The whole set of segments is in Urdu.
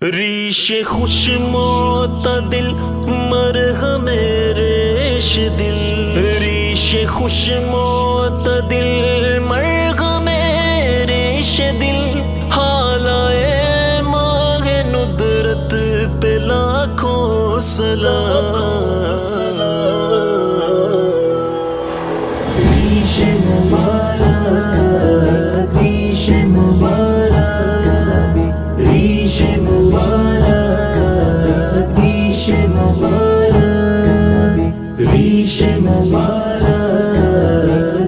ریش خوش معتدل مرہم ریش دل، ریش خوش معتدل مرہم ریش دل، حالائے ماہ ندرت پہ لاکھوں سلام۔ ریش مبارک، ریش مبارک، ریش مبارک، ریش مبارک، ریش مبارک،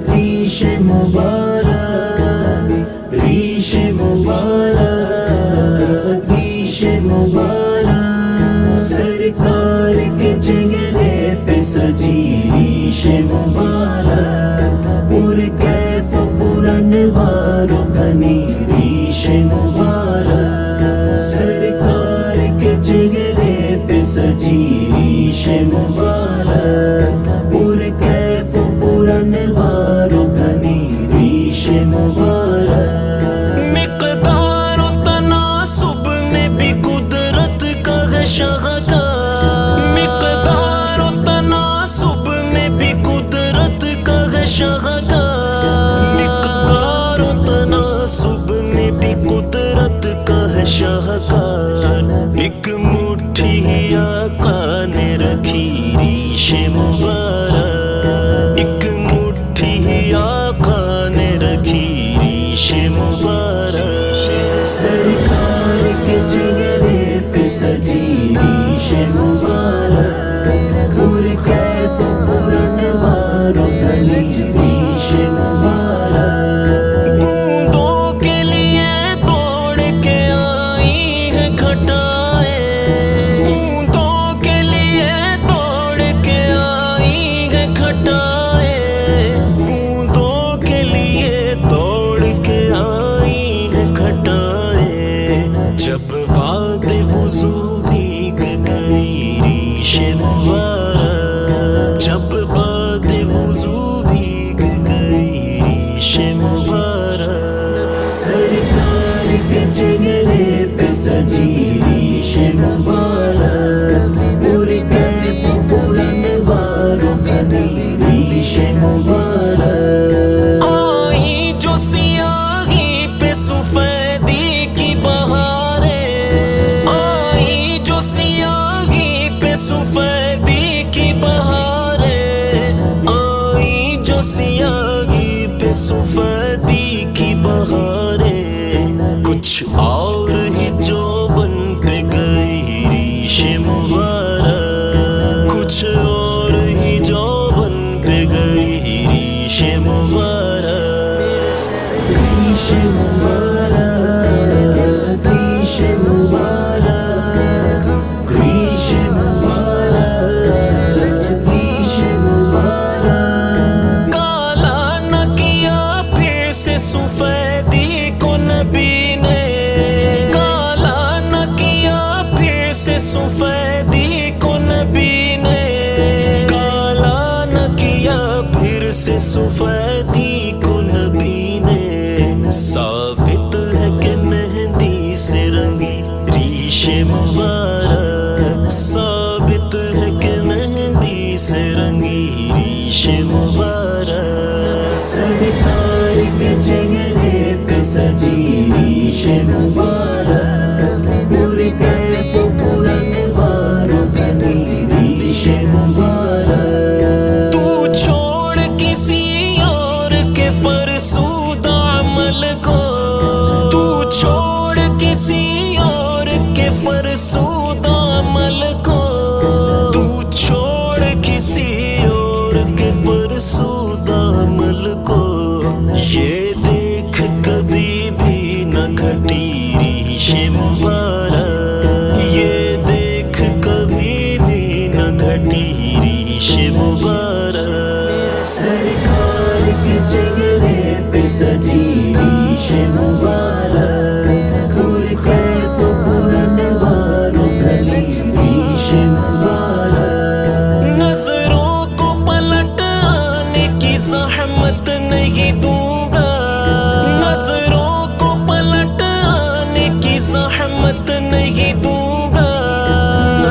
ریش مبارک، ریش مبارک، ریش مبارک، سرکار کے چہرے پہ سجی ریش مبارک، پور کیف پر انواروں گھنی ریش مبارک، سرکار کے چہرے پہ سجی ریش مبارک، پور کیف پر انواروں گھنی ریش مبارک۔ مقدار و تناسب میں بھی قدرت کا ہے شاہکار، مقدار و تناسب میں بھی قدرت کا ہے شاہکار، مقدار و تناسب میں بھی قدرت کا ہے شاہکار۔ ایک مٹھی آقا نے رکھی ریش مبارک، ایک مٹھی آقا نے رکھی ریش مبارک، سرکار کے چہرے پہ سجی ریش مبارک، پور کیف پر انواروں گھنی ریش مبارک۔ بوندوں کے لیے توڑ کے آئی ہے گھٹائیں، بوندوں کے لیے توڑ کے آئی ہے گھٹائیں، بوندوں کے لیے توڑ کے آئی ہے گھٹائیں، جب بعد وضو بھیگ گئی ریش مبارک، جب بعد وضو بھیگ گئی ریش مبارک، سرکار کے چہرے پہ سجی ریش مبارک، پور کیف پر انواروں گھنی ریش مبارک۔ آئی جو سیاہی پہ سفیدی کی بہاریں، آئی جو سیاہی پہ سفیدی کی بہاریں، آئی جو سیاہی پہ سفیدی کی بہاریں، کچھ اور ہی جو بن پہ گئی ریش مبارک، کچھ اور ہی جو بن پہ گئی ریش مبارک، ریش مبارک، ریش مبارک، ریش مبارک، ریش مبارک۔ کالا نہ کیا پھر سے سفیدی کو نبی نے، کالا نہ کیا پھر سے سفیدی کو نبی نے، کالا نہ کیا پھر سے سفیدی کو نبی نے، ثابت ہے کہ مہندی سے رنگی ریش مبارک، ثابت ہے کہ مہندی سے رنگی ریش مبارک، سرکار کے چہرے پہ سجی ریش مبارک، پور کیف پر انواروں گھنی ریش مبارک۔ تو چھوڑ کسی اور کے فرسودہ عمل کو، تو چھوڑ کسی اور کے فرسودہ عمل کو، تو چھوڑ کسی اور کے فرسودہ عمل کو، یہ دیکھ کبھی بھی نہ گھٹی ریش مبارک، یہ دیکھ کبھی بھی نہ گھٹی ریش مبارک، سرکار کے چہرے پہ سجی ریش مبارک، پور کیف پر انواروں گھنی ریش مبارک۔ نظروں کو پلٹ آنے کی زحمت نہیں دوں گا، نظروں کو پلٹ آنے کی زحمت نہیں دوں